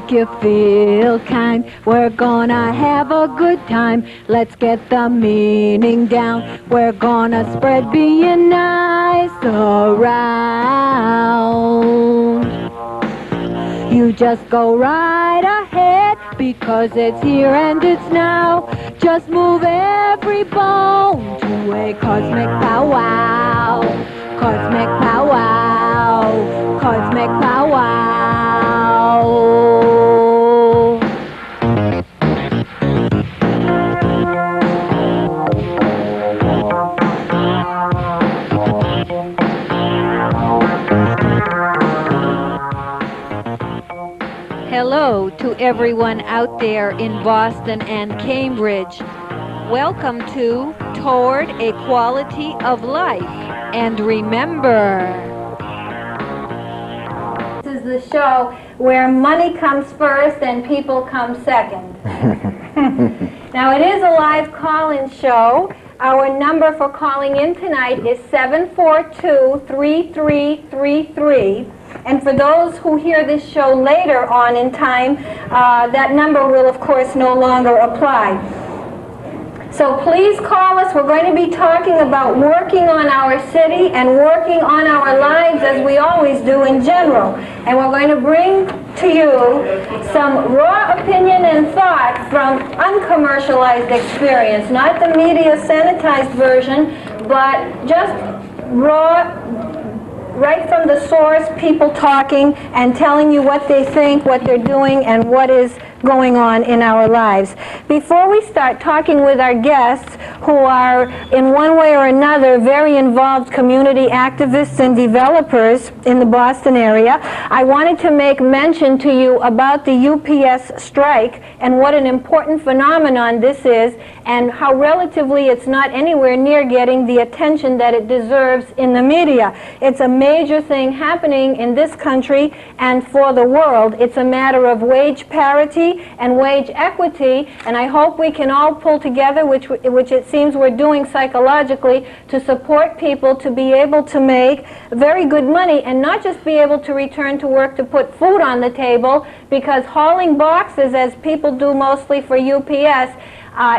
make you feel kind. We're gonna have a good time. Let's get the meaning down. We're gonna spread being nice around. You just go right ahead, because it's here and it's now. Just move every bone to a cosmic powwow. Cosmic powwow. Cosmic powwow. Hello to everyone out there in Boston and Cambridge. Welcome to Toward a Quality of Life. And remember, this is the show where money comes first and people come second. Now, it is a live call-in show. Our number for calling in tonight is 742-3333. And for those who hear this show later on in time, that number will, of course, no longer apply. So please call us. We're going to be talking about working on our city and working on our lives, as we always do in general. And we're going to bring to you some raw opinion and thought from uncommercialized experience, not the media sanitized version, but just raw, right from the source, people talking and telling you what they think, what they're doing, and what is going on in our lives. Before we start talking with our guests, who are in one way or another very involved community activists and developers in the Boston area, I wanted to make mention to you about the UPS strike and what an important phenomenon this is, and how relatively it's not anywhere near getting the attention that it deserves in the media. It's a major thing happening in this country and for the world. It's a matter of wage parity and wage equity, and I hope we can all pull together, which it seems we're doing psychologically, to support people to be able to make very good money and not just be able to return to work to put food on the table, because hauling boxes, as people do mostly for UPS,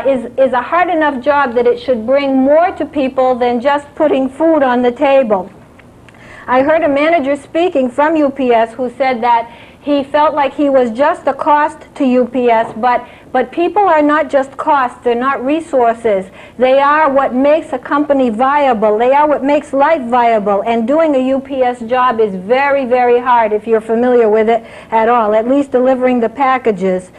is a hard enough job that it should bring more to people than just putting food on the table. I heard a manager speaking from UPS who said that he felt like he was just a cost to UPS, but people are not just costs, they're not resources. They are what makes a company viable. They are what makes life viable, and doing a UPS job is very, very hard if you're familiar with it at all, at least delivering the packages.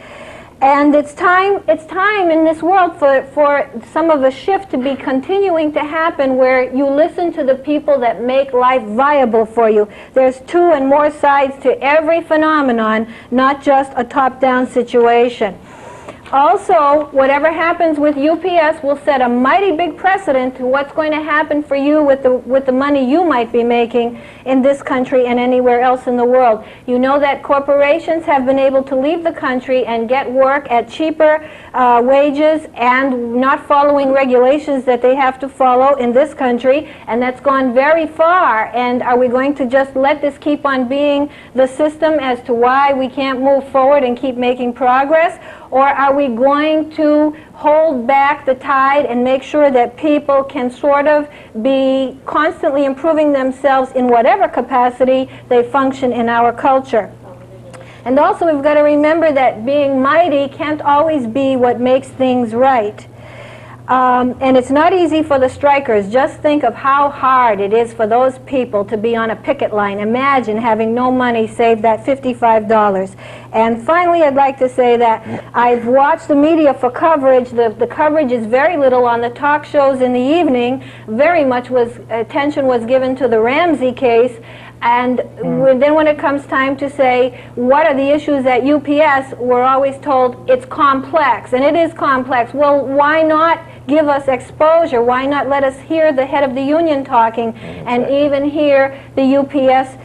And it's time in this world for some of a shift to be continuing to happen, where you listen to the people that make life viable for you. There's two and more sides to every phenomenon, not just a top-down situation. Also, whatever happens with UPS will set a mighty big precedent to what's going to happen for you with the money you might be making in this country and anywhere else in the world. You know that corporations have been able to leave the country and get work at cheaper wages and not following regulations that they have to follow in this country, and that's gone very far. And are we going to just let this keep on being the system as to why we can't move forward and keep making progress? Or are we going to hold back the tide and make sure that people can sort of be constantly improving themselves in whatever capacity they function in our culture? And also, we've got to remember that being mighty can't always be what makes things right. And it's not easy for the strikers. Just think of how hard it is for those people to be on a picket line. Imagine having no money save that $55. And finally, I'd like to say that I've watched the media for coverage. The coverage is very little on the talk shows in the evening. Very much attention was given to the Ramsey case. And then when it comes time to say, what are the issues at UPS, we're always told it's complex. And it is complex. Well, why not give us exposure? Why not let us hear the head of the union talking and even hear the UPS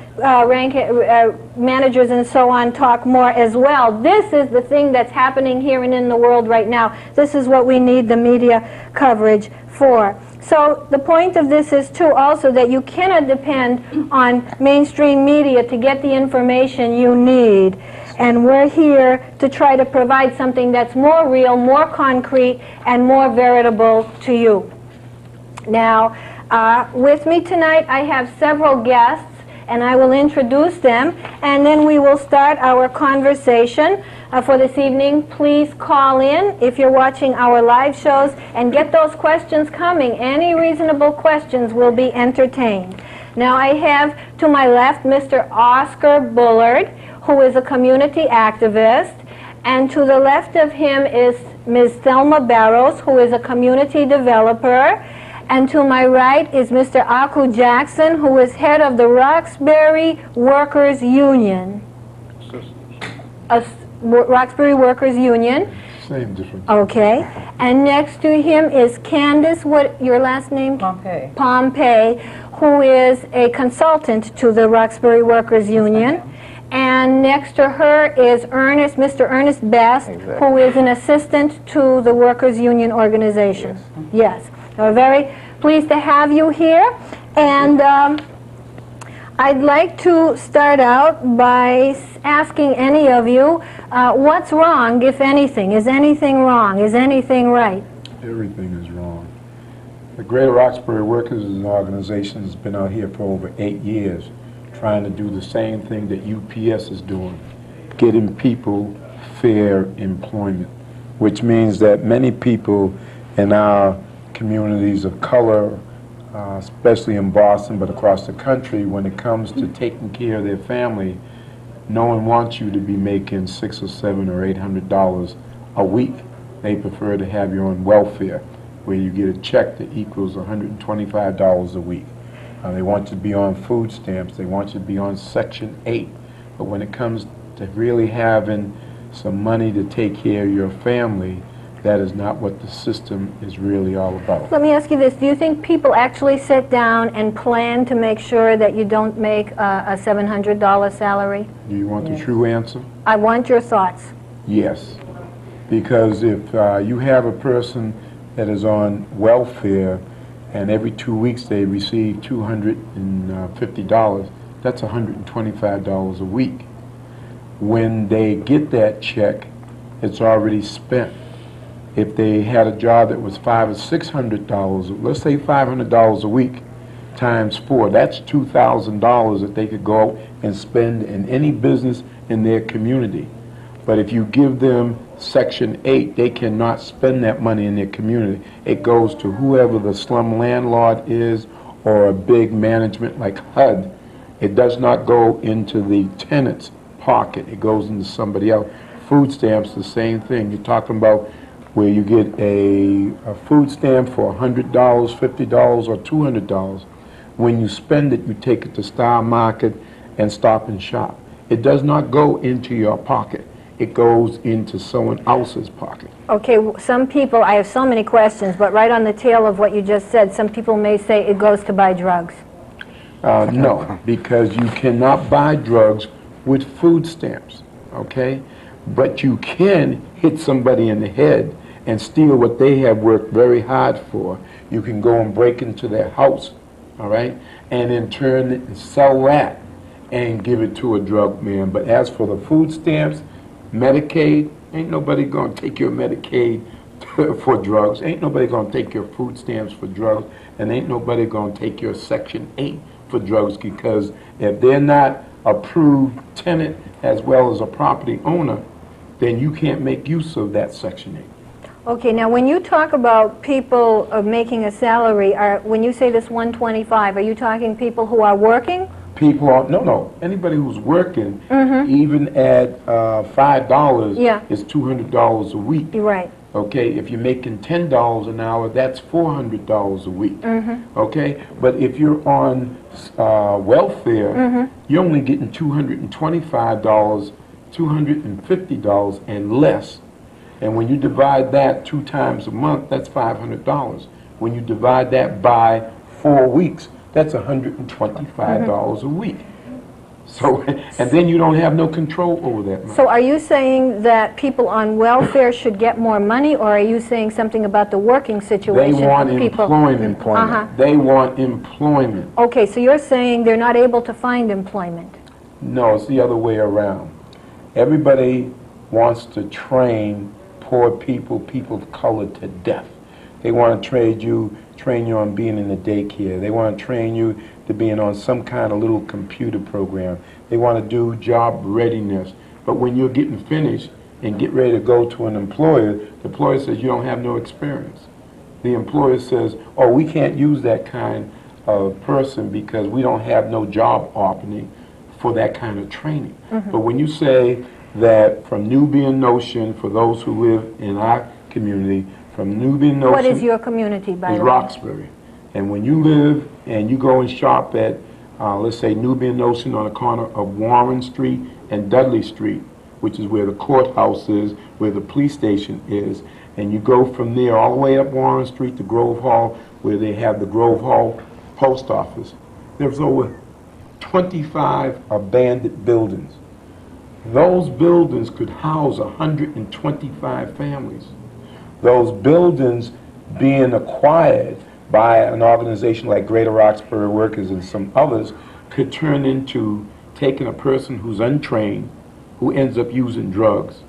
managers and so on talk more as well? This is the thing that's happening here and in the world right now. This is what we need the media coverage for. So the point of this is, too, also that you cannot depend on mainstream media to get the information you need. and we're here to try to provide something that's more real, more concrete, and more veritable to you. Now, with me tonight I have several guests, and I will introduce them, and then we will start our conversation for this evening. Please call in if you're watching our live shows and get those questions coming. Any reasonable questions will be entertained. Now I have to my left Mr. Oscar Bullard, who is a community activist, and to the left of him is Ms. Thelma Barrows, who is a community developer. And to my right is Mr. Aku Jackson, who is head of the Roxbury Workers Union. Roxbury Workers Union. Same difference. Okay. And next to him is Candace, what your last name? Pompey. Pompey, who is a consultant to the Roxbury Workers Union. And next to her is Ernest, Mr. Ernest Best, who is an assistant to the Workers Union organization. Yes. We're very pleased to have you here. And I'd like to start out by asking any of you, what's wrong, if anything? Is anything wrong? Is anything right? Everything is wrong. The Greater Roxbury Workers is an organization that's been out here for over 8 years, trying to do the same thing that UPS is doing, getting people fair employment, which means that many people in our communities of color, especially in Boston, but across the country, when it comes to taking care of their family, no one wants you to be making $600 or $700 or $800 a week. They prefer to have you on welfare, where you get a check that equals $125 a week. They want you to be on food stamps. They want you to be on Section 8. But when it comes to really having some money to take care of your family, that is not what the system is really all about. Let me ask you this. Do you think people actually sit down and plan to make sure that you don't make a $700 salary? Do you want the true answer? I want your thoughts. Yes. Because if you have a person that is on welfare and every 2 weeks they receive $250, that's $125 a week. When they get that check, it's already spent. If they had a job that was $500 or $600, let's say $500 a week times 4, that's $2,000 that they could go out and spend in any business in their community. But if you give them Section 8, they cannot spend that money in their community. It goes to whoever the slum landlord is or a big management like HUD. It does not go into the tenant's pocket. It goes into somebody else. Food stamps, the same thing. You're talking about where you get a food stamp for $100, $50, or $200. When you spend it, you take it to Star Market and Stop and Shop. It does not go into your pocket. It goes into someone else's pocket. Okay, some people, I have so many questions, but right on the tail of what you just said, some people may say it goes to buy drugs. No, because you cannot buy drugs with food stamps, okay? But you can hit somebody in the head and steal what they have worked very hard for. You can go and break into their house, all right, and in turn and sell that and give it to a drug man. But as for the food stamps, Medicaid, ain't nobody going to take your Medicaid for drugs. Ain't nobody going to take your food stamps for drugs. And ain't nobody going to take your Section 8 for drugs, because if they're not approved tenant as well as a property owner, then you can't make use of that Section 8. Okay, now when you talk about people making a salary, when you say this 125, are you talking people who are working? People are, no, anybody who's working, even at $5 is $200 a week. You're right. Okay, if you're making $10 an hour, that's $400 a week. Okay, but if you're on welfare, you're only getting $225, $250 and less. And when you divide that 2 times a month, that's $500. When you divide that by 4 weeks, that's $125 a week. So, and then you don't have no control over that money. So are you saying that people on welfare should get more money, or are you saying something about the working situation? They want of people? employment. They want employment. Okay, so you're saying they're not able to find employment. No, it's the other way around. Everybody wants to train poor people, people of color, to death. They want to train you on being in the daycare. They want to train you to being on some kind of little computer program. They want to do job readiness. But when you're getting finished and get ready to go to an employer, the employer says you don't have no experience. The employer says, oh, we can't use that kind of person because we don't have no job opening for that kind of training. But when you say that from Nubian Notion, for those who live in our community, from Nubian Notion... What is your community, by the way? Roxbury. And when you live and you go and shop at, let's say, Nubian Notion on the corner of Warren Street and Dudley Street, which is where the courthouse is, where the police station is, and you go from there all the way up Warren Street to Grove Hall, where they have the Grove Hall post office, there's over 25 abandoned buildings. Those buildings could house 125 families. Those buildings being acquired by an organization like Greater Roxbury Workers and some others could turn into taking a person who's untrained, who ends up using drugs,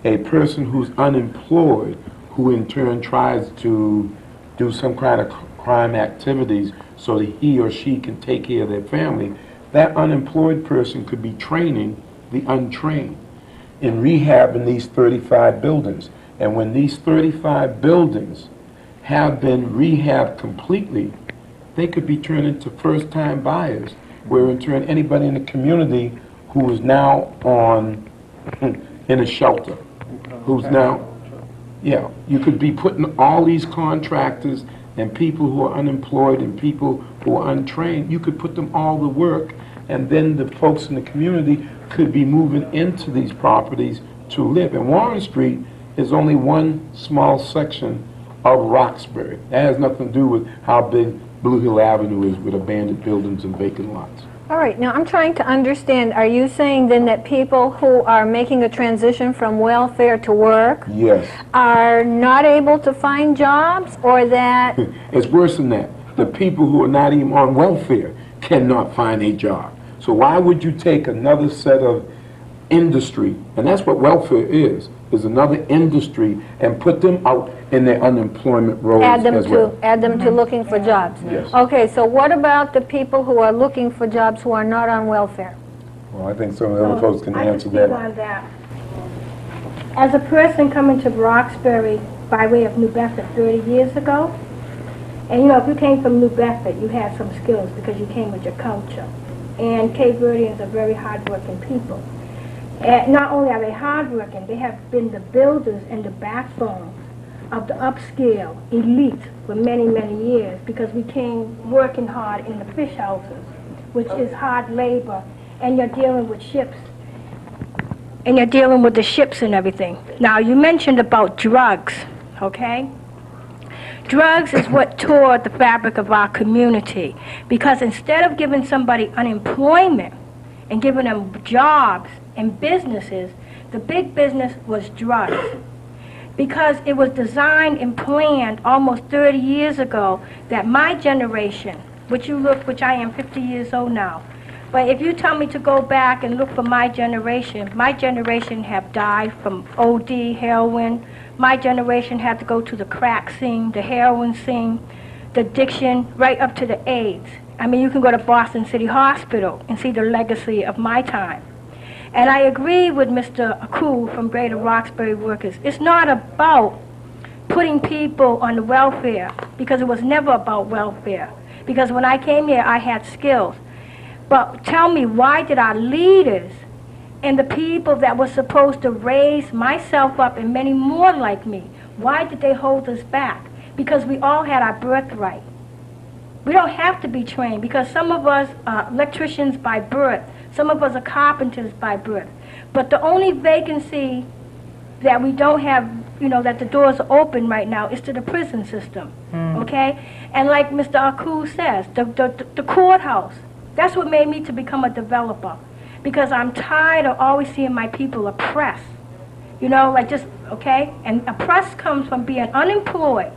a person who's unemployed, who in turn tries to do some kind of crime activities so that he or she can take care of their family. That unemployed person could be training the untrained in rehabbing these 35 buildings. And when these 35 buildings have been rehabbed completely, they could be turned into first-time buyers, where in turn anybody in the community who is now on in a shelter, who's now, yeah, you could be putting all these contractors and people who are unemployed and people who are untrained, you could put them all to work, and then the folks in the community could be moving into these properties to live. And Warren Street is only one small section of Roxbury. That has nothing to do with how big Blue Hill Avenue is with abandoned buildings and vacant lots. All right, now I'm trying to understand, are you saying then that people who are making a transition from welfare to work Yes. are not able to find jobs, or that... It's worse than that. The people who are not even on welfare cannot find a job. So why would you take another set of industry, and that's what welfare is another industry, and put them out in their unemployment roles as well. Add them to looking for jobs. Yes. Okay, so what about the people who are looking for jobs who are not on welfare? Well, I think some of the other folks can answer I can speak that. on that. As a person coming to Roxbury by way of New Bedford 30 years ago, and you know, if you came from New Bedford, you had some skills because you came with your culture. And Cape Verdeans are very hardworking people. And not only are they hardworking, they have been the builders and the backbone of the upscale elite for many, many years, because we came working hard in the fish houses, which is hard labor, and you're dealing with ships. And you're dealing with the ships and everything. Now, you mentioned about drugs, okay? Drugs is what tore the fabric of our community, because instead of giving somebody unemployment and giving them jobs and businesses, the big business was drugs. Because it was designed and planned almost 30 years ago that my generation, which I am 50 years old now, but if you tell me to go back and look for my generation have died from OD, heroin. My generation had to go to the crack scene, the heroin scene, the addiction, right up to the AIDS. I mean, you can go to Boston City Hospital and see the legacy of my time. And I agree with Mr. Aku from Greater Roxbury Workers. It's not about putting people on the welfare, because it was never about welfare. Because when I came here, I had skills. But tell me, why did our leaders and the people that were supposed to raise myself up and many more like me, why did they hold us back? Because we all had our birthright. We don't have to be trained, because some of us are electricians by birth. Some of us are carpenters by birth. But the only vacancy that we don't have, you know, that the doors are open right now is to the prison system, okay? And like Mr. Aku says, the courthouse, that's what made me to become a developer, because I'm tired of always seeing my people oppressed, you know, like just, okay? And oppressed comes from being unemployed,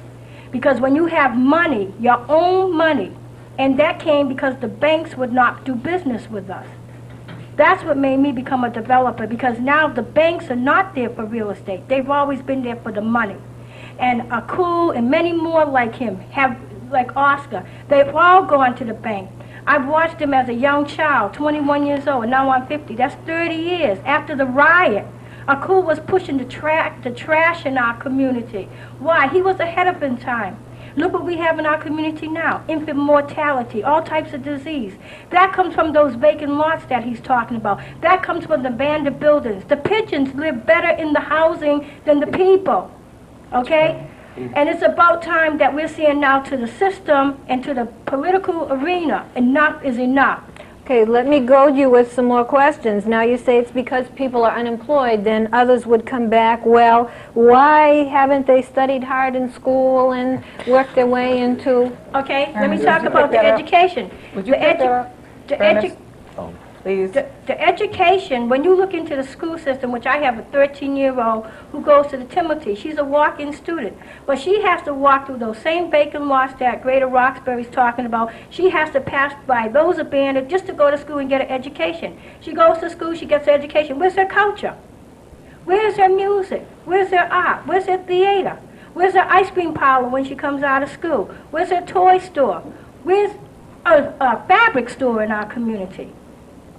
because when you have money, your own money, and that came because the banks would not do business with us. That's what made me become a developer, because now the banks are not there for real estate. They've always been there for the money. And Akul and many more like him, like Oscar, they've all gone to the bank. I've watched him as a young child, 21 years old, and now I'm 50. That's 30 years. After the riot, Akul was pushing the trash in our community. Why? He was ahead of his time. Look what we have in our community now. Infant mortality, all types of disease. That comes from those vacant lots that he's talking about. That comes from the abandoned buildings. The pigeons live better in the housing than the people. Okay? And it's about time that we're saying now to the system and to the political arena, enough is enough. Okay, let me goad you with some more questions. Now you say it's because people are unemployed, then others would come back, well, why haven't they studied hard in school and worked their way into... Okay, let me talk about the education. Would you pick that up? Please. The education, when you look into the school system, which I have a 13-year-old who goes to the Timothy, she's a walk-in student, but she has to walk through those same vacant lots that Greater Roxbury is talking about. She has to pass by those abandoned just to go to school and get an education. She goes to school, she gets her education. Where's her culture? Where's her music? Where's her art? Where's her theater? Where's her ice cream parlor when she comes out of school? Where's her toy store? Where's a fabric store in our community?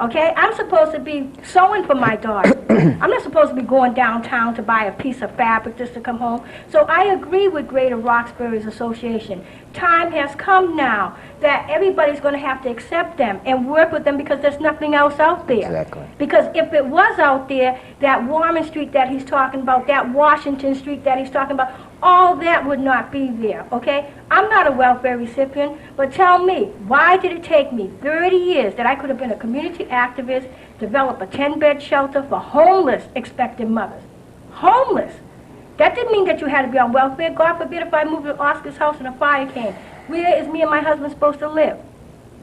Okay, I'm supposed to be sewing for my daughter. I'm not supposed to be going downtown to buy a piece of fabric just to come home. So I agree with Greater Roxbury's association. Time has come now that everybody's going to have to accept them and work with them, because there's nothing else out there. Exactly. Because if it was out there, that Warren Street that he's talking about, that Washington Street that he's talking about, all that would not be there, okay? I'm not a welfare recipient, but tell me, why did it take me 30 years that I could have been a community activist, develop a 10-bed shelter for homeless expectant mothers? Homeless! That didn't mean that you had to be on welfare. God forbid if I moved to Oscar's house and a fire came. Where is me and my husband supposed to live?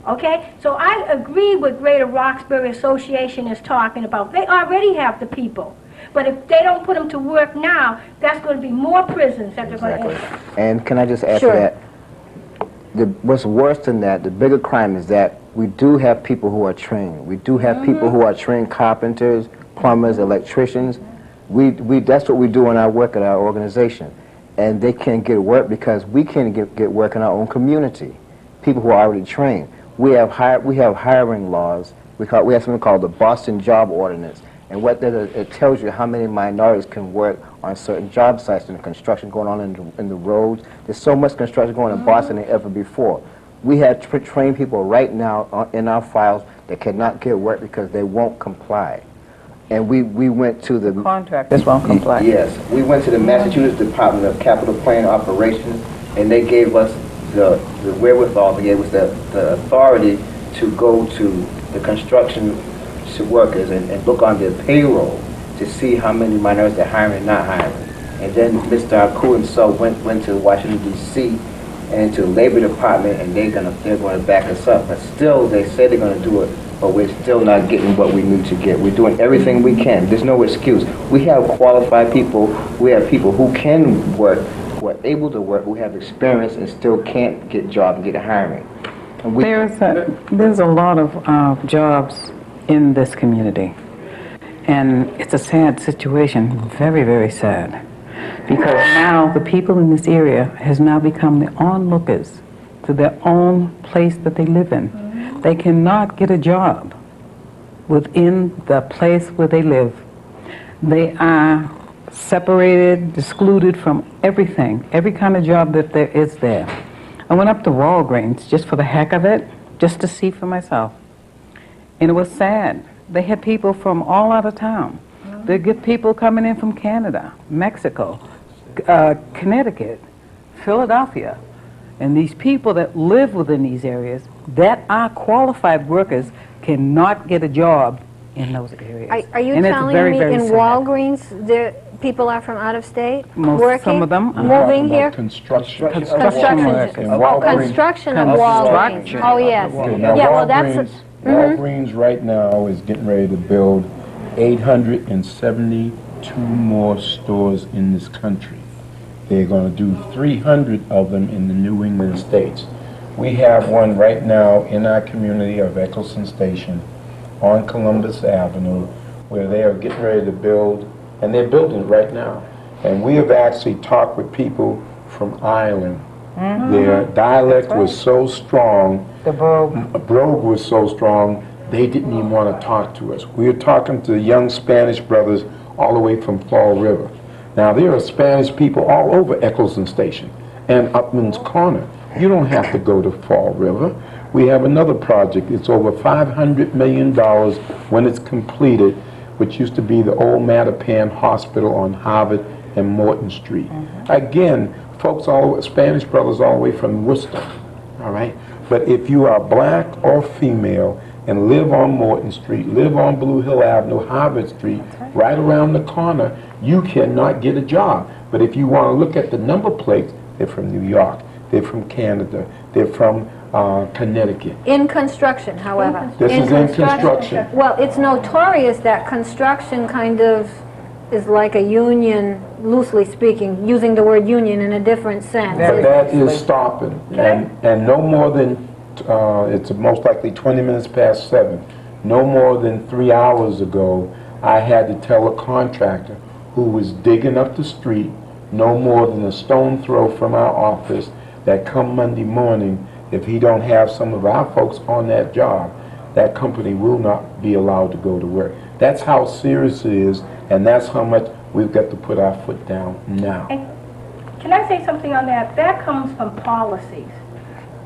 Okay? So I agree with Greater Roxbury Association is talking about. They already have the people. But if they don't put them to work now, that's going to be more prisons that they're going to enter. And can I just add Sure. to that? What's worse than that, the bigger crime is that we do have people who are trained. We do have people who are trained carpenters, plumbers, electricians. That's what we do in our work at our organization. And they can't get work because we can't get work in our own community. People who are already trained. We have hiring laws. We have something called the Boston Job Ordinance. And what that is, it tells you how many minorities can work on certain job sites, and the construction going on in the roads. There's so much construction going on in Boston than ever before. We have trained people right now in our files that cannot get work because they won't comply. And we went to the... Contractors won't comply. Yes. We went to the Massachusetts Department of Capital Planning Operations, and they gave us the wherewithal, they gave us the authority to go to the construction workers and look on their payroll to see how many minorities they're hiring and not hiring. And then Mr. Aku himself went to Washington, D.C. and to the Labor Department, and they're going to back us up. But still, they say they're going to do it, but we're still not getting what we need to get. We're doing everything we can. There's no excuse. We have qualified people. We have people who can work, who are able to work, who have experience and still can't get jobs and get hiring. And There's a lot of jobs in this community, and it's a sad situation, very, very sad, because now the people in this area has now become the onlookers to their own place that they live in. They cannot get a job within the place where they live. They are separated, excluded from everything, every kind of job that there is there. I went up to Walgreens just for the heck of it, just to see for myself. And it was sad. They had people from all out of town. They get people coming in from Canada, Mexico, Connecticut, Philadelphia. And these people that live within these areas that are qualified workers cannot get a job in those areas. Are you and telling very, me very in sad. Walgreens people are from out of state working? Some of them. Moving here? Construction. Construction. And Oh, Walgreens- construction of Walgreens. Construction. Oh, yes. Okay, now Yeah, well, that's... Walgreens right now is getting ready to build 872 more stores in this country. They're going to do 300 of them in the New England states. We have one right now in our community of Eccleston Station on Columbus Avenue, where they are getting ready to build, and they're building it right now. And we have actually talked with people from Ireland. Their dialect was so strong, The brogue was so strong, they didn't even want to talk to us. We were talking to young Spanish brothers all the way from Fall River. Now, there are Spanish people all over Eccleston Station and Upman's Corner. You don't have to go to Fall River. We have another project. It's over $500 million when it's completed, which used to be the old Mattapan Hospital on Harvard and Morton Street. Again, folks, Spanish brothers all the way from Worcester, all right? But if you are black or female and live on Morton Street, live on Blue Hill Avenue, Harvard Street, right around the corner, you cannot get a job. But if you want to look at the number plates, they're from New York, they're from Canada, they're from Connecticut. In construction, however. This is in construction. Well, it's notorious that construction kind of is like a union, loosely speaking, using the word union in a different sense. But that is stopping, and no more than, it's most likely 20 minutes past 7, no more than 3 hours ago, I had to tell a contractor who was digging up the street, no more than a stone throw from our office, that come Monday morning, if he don't have some of our folks on that job, that company will not be allowed to go to work. That's how serious it is, and that's how much we've got to put our foot down now. And can I say something on that? That comes from policies.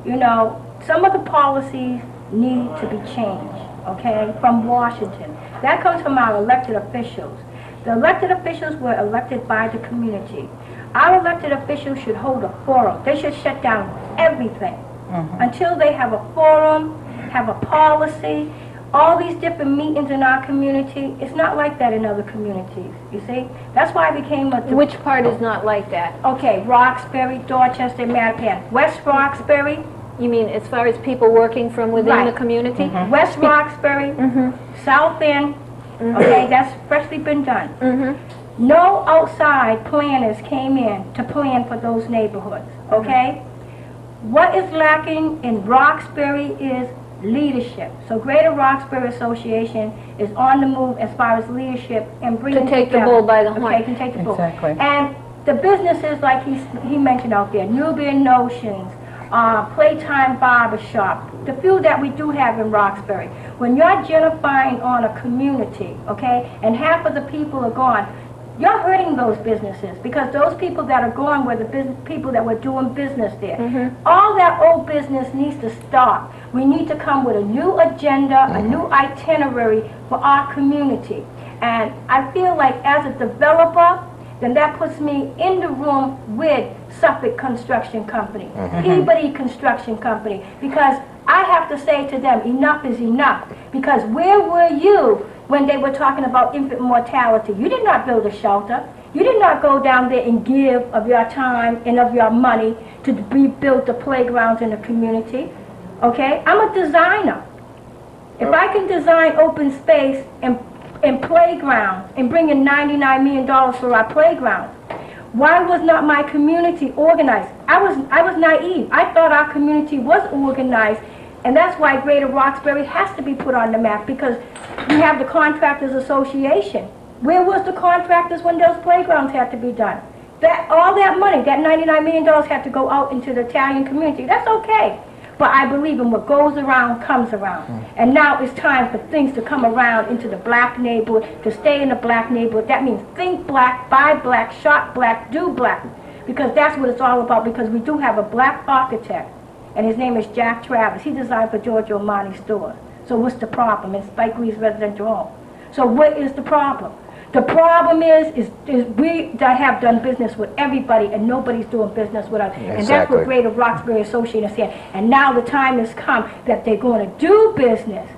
You know, some of the policies need to be changed, okay, from Washington. That comes from our elected officials. The elected officials were elected by the community. Our elected officials should hold a forum. They should shut down everything until they have a forum, have a policy. All these different meetings in our community, it's not like that in other communities, you see? That's why I became a... Which part is not like that? Okay, Roxbury, Dorchester, Mattapan. West Roxbury. You mean as far as people working from within the community? West Roxbury, South End, okay, that's freshly been done. No outside planners came in to plan for those neighborhoods, okay? What is lacking in Roxbury is leadership. So Greater Roxbury Association is on the move as far as leadership and bringing To take together, the bull by the horn. Okay, can take the bull. Exactly. And the businesses like he mentioned out there, Nubian Notions, Playtime Barbershop, the few that we do have in Roxbury. When you're gentrifying on a community, okay, and half of the people are gone, you're hurting those businesses because those people that are gone were the people that were doing business there. All that old business needs to stop. We need to come with a new agenda, a new itinerary for our community. And I feel like as a developer, then that puts me in the room with Suffolk Construction Company, Peabody Construction Company, because I have to say to them, enough is enough. Because where were you when they were talking about infant mortality? You did not build a shelter. You did not go down there and give of your time and of your money to rebuild the playgrounds in the community. Okay? I'm a designer. If I can design open space and playgrounds and bring in $99 million for our playgrounds, why was not my community organized? I was naive. I thought our community was organized, and that's why Greater Roxbury has to be put on the map, because we have the Contractors Association. Where was the contractors when those playgrounds had to be done? All that money, that $99 million had to go out into the Italian community. That's okay. But I believe in what goes around comes around. And now it's time for things to come around into the black neighborhood, to stay in the black neighborhood. That means think black, buy black, shop black, do black. Because that's what it's all about, because we do have a black architect, and his name is Jack Travis. He designed for Giorgio Armani stores. So what's the problem? It's Spike Lee's residential home. So what is the problem? The problem is we that have done business with everybody and nobody's doing business with us. And that's what Greater Roxbury Association is saying. And now the time has come that they're going to do business,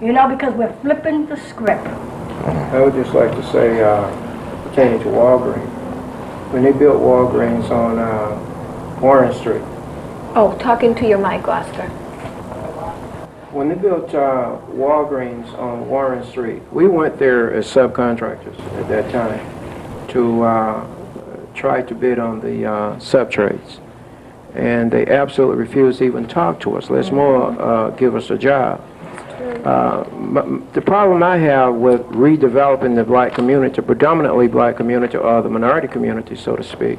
you know, because we're flipping the script. I would just like to say, pertaining to Walgreens, when they built Walgreens on Warren Street. Oh, talking to your mic, Oscar. When they built Walgreens on Warren Street, we went there as subcontractors at that time to try to bid on the sub-trades. And they absolutely refused to even talk to us. Let's more give us a job. The problem I have with redeveloping the black community, predominantly black community or the minority community, so to speak,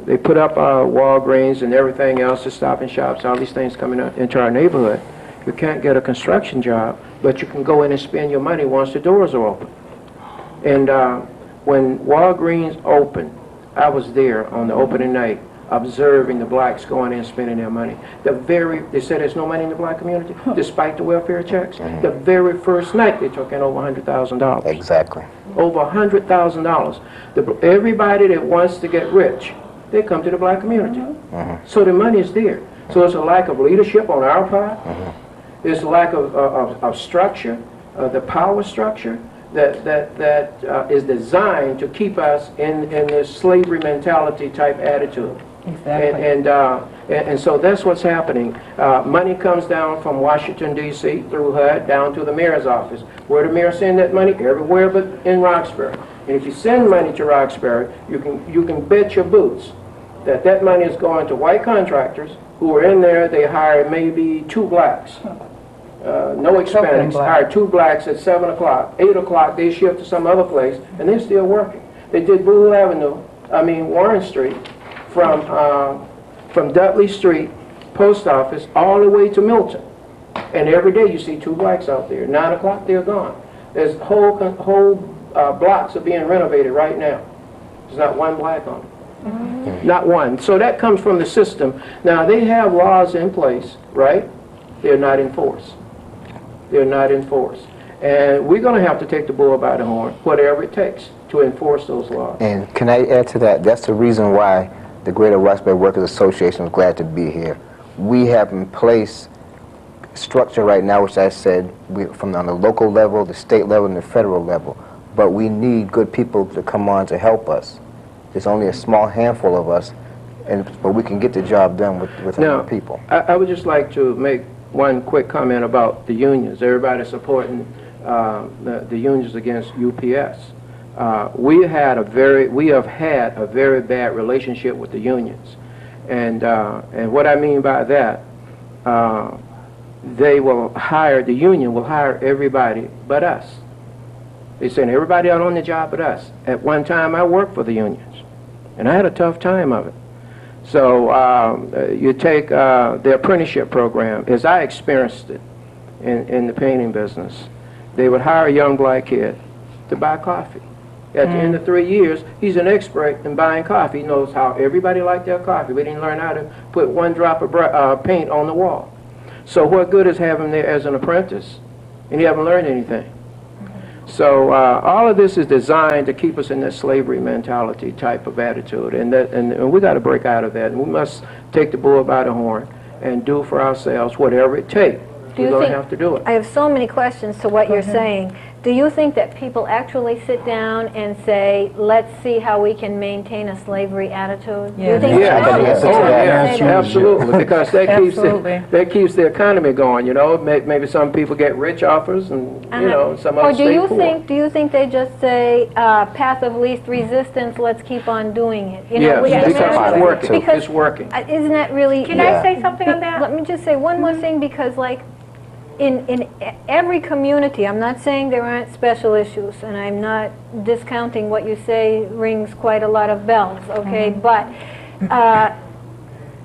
they put up Walgreens and everything else, the Stop and Shops, all these things coming into our neighborhood. You can't get a construction job, but you can go in and spend your money once the doors are open. And when Walgreens opened, I was there on the opening night, observing the blacks going in and spending their money. They said there's no money in the black community, despite the welfare checks. The very first night, they took in over $100,000. Exactly. Over $100,000. Everybody that wants to get rich, they come to the black community. So the money is there. So it's a lack of leadership on our part. There's a lack of structure, the power structure that is designed to keep us in this slavery mentality type attitude. Exactly. And so that's what's happening. Money comes down from Washington, D.C. through HUD down to the mayor's office. Where the mayor send that money? Everywhere but in Roxbury. And if you send money to Roxbury, you can bet your boots that money is going to white contractors who are in there. They hire maybe 2 blacks. No Hispanics. Hire 2 blacks at 7 o'clock. 8 o'clock they shift to some other place, and they're still working. They did Warren Street, from Dudley Street, Post Office, all the way to Milton. And every day you see 2 blacks out there. 9 o'clock, they're gone. There's whole blocks are being renovated right now. There's not 1 black on it. Not one. So that comes from the system. Now, they have laws in place, right? They're not enforced. They're not enforced. And we're going to have to take the bull by the horn, whatever it takes, to enforce those laws. And can I add to that? That's the reason why the Greater Roxbury Workers Association is glad to be here. We have in place structure right now, which I said, from on the local level, the state level, and the federal level. But we need good people to come on to help us. There's only a small handful of us, but we can get the job done with enough people. I would just like to make one quick comment about the unions. Everybody's supporting the unions against UPS. We have had a very bad relationship with the unions, and what I mean by that, the union will hire everybody but us. They send everybody out on the job but us. At one time, I worked for the unions, and I had a tough time of it. So you take the apprenticeship program, as I experienced it in the painting business. They would hire a young black kid to buy coffee. At the end of 3 years, he's an expert in buying coffee. He knows how everybody liked their coffee. We didn't learn how to put 1 drop of paint on the wall. So what good is having him there as an apprentice? And he haven't learned anything. So all of this is designed to keep us in this slavery mentality type of attitude, and we got to break out of that. And we must take the bull by the horn and do for ourselves whatever it takes. We're going to have to do it. I have so many questions to what you're saying. Do you think that people actually sit down and say, let's see how we can maintain a slavery attitude? Yeah. Do you think Absolutely, because that keeps the economy going. You know, maybe some people get rich offers, and some others stay poor. Do you think they just say path of least resistance? Let's keep on doing it. Because it's working. It's working. Isn't that really? Can I say something on that? Let me just say one more thing, because like in every community, I'm not saying there aren't special issues, and I'm not discounting what you say rings quite a lot of bells, okay? But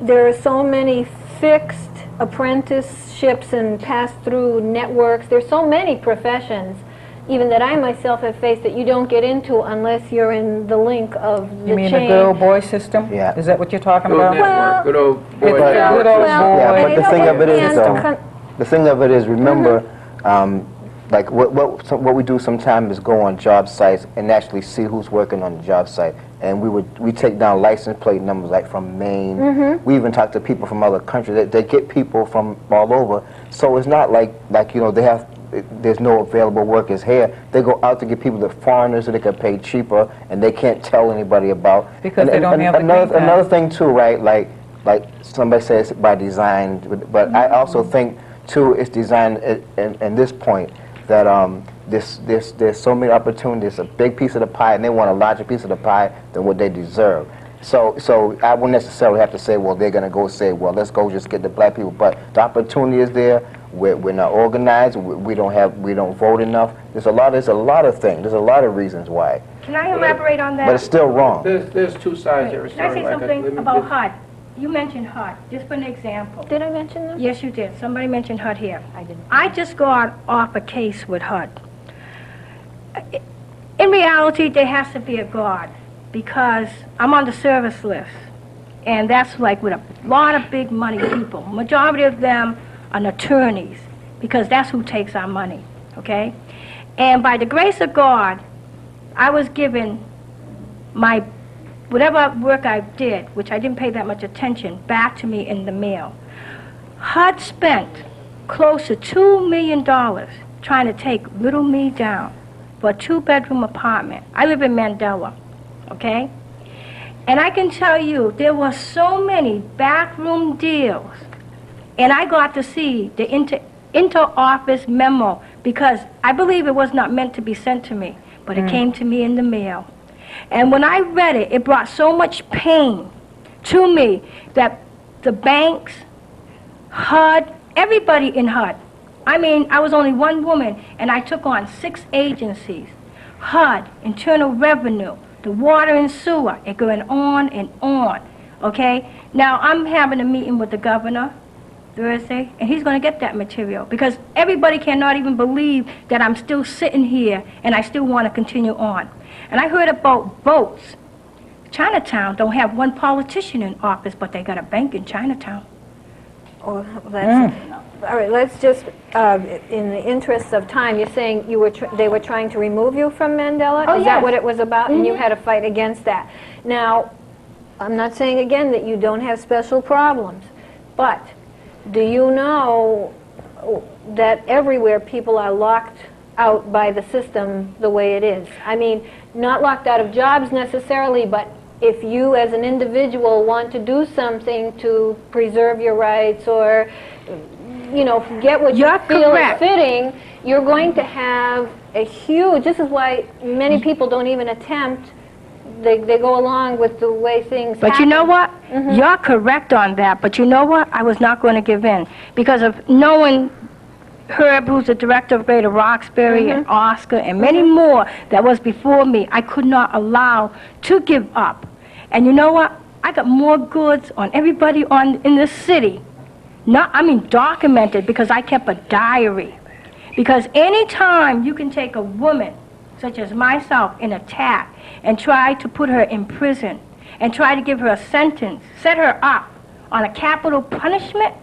there are so many fixed apprenticeships and pass-through networks. There's so many professions, even that I myself have faced, that you don't get into unless you're in the link of the chain. You mean the good old boy system? Yeah. Is that what you're talking about? Well, good old boy. But the thing of it is, though, the thing of it is, remember, like what we do sometimes is go on job sites and actually see who's working on the job site. And we take down license plate numbers, like from Maine. We even talk to people from other countries. They get people from all over. So it's not like there's no available workers here. They go out to get people, the foreigners, that they can pay cheaper, and they can't tell anybody about. Because they don't have the green card. Another thing too, right? Like somebody says by design, but I also think too it's designed at this point that there's so many opportunities, a big piece of the pie, and they want a larger piece of the pie than what they deserve. So I wouldn't necessarily have to say, well, they're going to go say, well, let's go just get the black people. But the opportunity is there. We're not organized. We don't vote enough. There's a lot of things. There's a lot of reasons why. Can I elaborate on that? But it's still wrong. There's two sides here. Can I say something about HUD? You mentioned HUD, just for an example. Did I mention that? Yes, you did. Somebody mentioned HUD here. I didn't. I just got off a case with HUD. In reality, there has to be a guard because I'm on the service list. And that's like with a lot of big money people. Majority of them are attorneys because that's who takes our money, okay? And by the grace of God, I was given my whatever work I did, which I didn't pay that much attention, back to me in the mail. HUD spent close to $2 million trying to take little me down for a 2-bedroom apartment. I live in Mandela, okay? And I can tell you, there were so many backroom deals, and I got to see the inter-office memo because I believe it was not meant to be sent to me, but it came to me in the mail. And when I read it, it brought so much pain to me that the banks, HUD, everybody in HUD, I mean, I was only one woman, and I took on 6 agencies. HUD, Internal Revenue, the water and sewer, it going on and on, okay? Now, I'm having a meeting with the governor Thursday, and he's going to get that material because everybody cannot even believe that I'm still sitting here and I still want to continue on. And I heard about votes. Chinatown don't have one politician in office, but they got a bank in Chinatown. Oh, that's, all right, let's just, in the interest of time, you're saying they were trying to remove you from Mandela? Oh, Is that what it was about? And you had to fight against that. Now, I'm not saying again that you don't have special problems, but do you know that everywhere people are locked out by the system the way it is? I mean, not locked out of jobs necessarily, but if you as an individual want to do something to preserve your rights or, you know, get what you feel is fitting, you're going to have a huge, this is why many people don't even attempt, they go along with the way things happen. But you know what? You're correct on that, but you know what? I was not going to give in because of knowing Herb, who's the director of Greater Roxbury, and Oscar, and many more that was before me, I could not allow to give up. And you know what? I got more goods on everybody in this city. Documented because I kept a diary. Because any time you can take a woman, such as myself, in attack and try to put her in prison and try to give her a sentence, set her up on a capital punishment.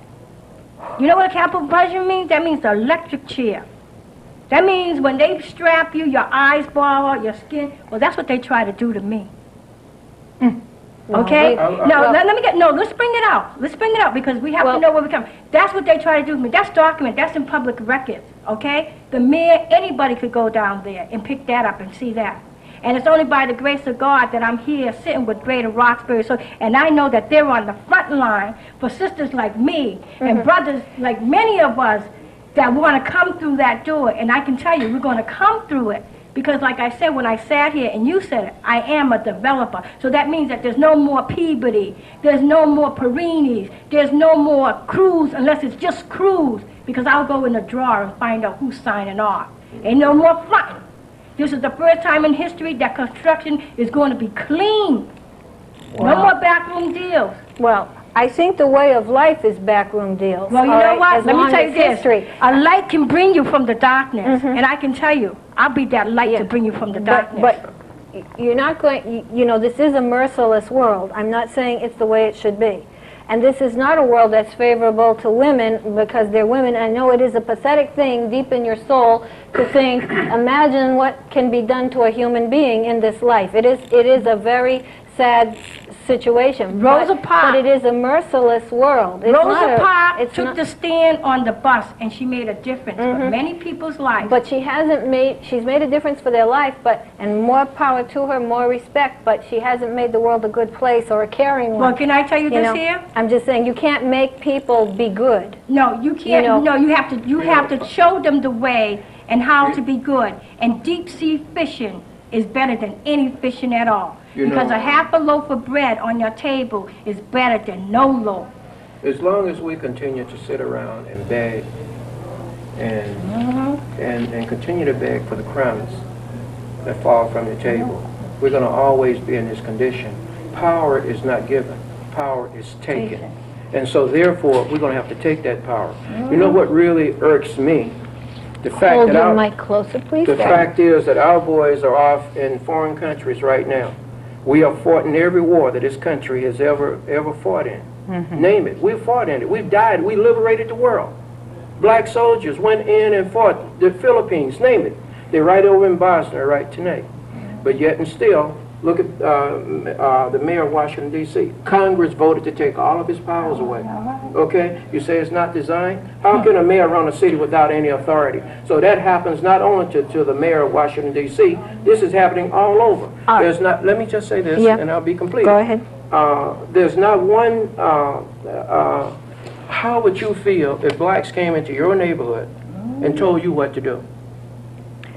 You know what a capital punishment means? That means the electric chair. That means when they strap you, your eyes ball out, your skin. Well, that's what they try to do to me. Okay? Let's bring it out. Let's bring it out because we have to know where we come. That's what they try to do to me. That's documented. That's in public records. Okay? The mayor, anybody could go down there and pick that up and see that. And it's only by the grace of God that I'm here sitting with Greater Roxbury. And I know that they're on the front line for sisters like me and brothers like many of us that want to come through that door. And I can tell you, we're going to come through it. Because like I said, when I sat here and you said it, I am a developer. So that means that there's no more Peabody, there's no more Perinis, there's no more Cruz unless it's just Cruz. Because I'll go in the drawer and find out who's signing off. Ain't no more fronting. This is the first time in history that construction is going to be clean. No more backroom deals. Well, I think the way of life is backroom deals. Well, you know what? Let me tell you this. History. A light can bring you from the darkness. And I can tell you, I'll be that light to bring you from the darkness. But you're not going, you know, this is a merciless world. I'm not saying it's the way it should be. And this is not a world that's favorable to women because they're women. I know it is a pathetic thing deep in your soul to think, imagine what can be done to a human being in this life. It is a very sad situation. Rosa Parks. But it is a merciless world. Rosa Parks took the stand on the bus and she made a difference for many people's lives. But she's made a difference for their life, and more power to her, more respect, but she hasn't made the world a good place or a caring one. Well, can I tell you this here? I'm just saying, you can't make people be good. No, you can't. No, you have to show them the way and how to be good. And deep sea fishing is better than any fishing at all. Because a half a loaf of bread on your table is better than no loaf. As long as we continue to sit around and beg and continue to beg for the crumbs that fall from your table, we're going to always be in this condition. Power is not given. Power is taken. And so therefore, we're going to have to take that power. You know what really irks me? The fact Hold that your mic closer, please. the fact is that our boys are off in foreign countries right now. We have fought in every war that this country has ever fought in. Name it. We've fought in it. We've died. We liberated the world. Black soldiers went in and fought the Philippines. Name it. They're right over in Bosnia right tonight. But yet and still, look at the mayor of Washington, D.C. Congress voted to take all of his powers away. Okay? You say it's not designed? How can a mayor run a city without any authority? So that happens not only to the mayor of Washington, D.C. This is happening all over. There's not, let me just say this, and I'll be complete. Go ahead. There's not one, how would you feel if blacks came into your neighborhood and told you what to do?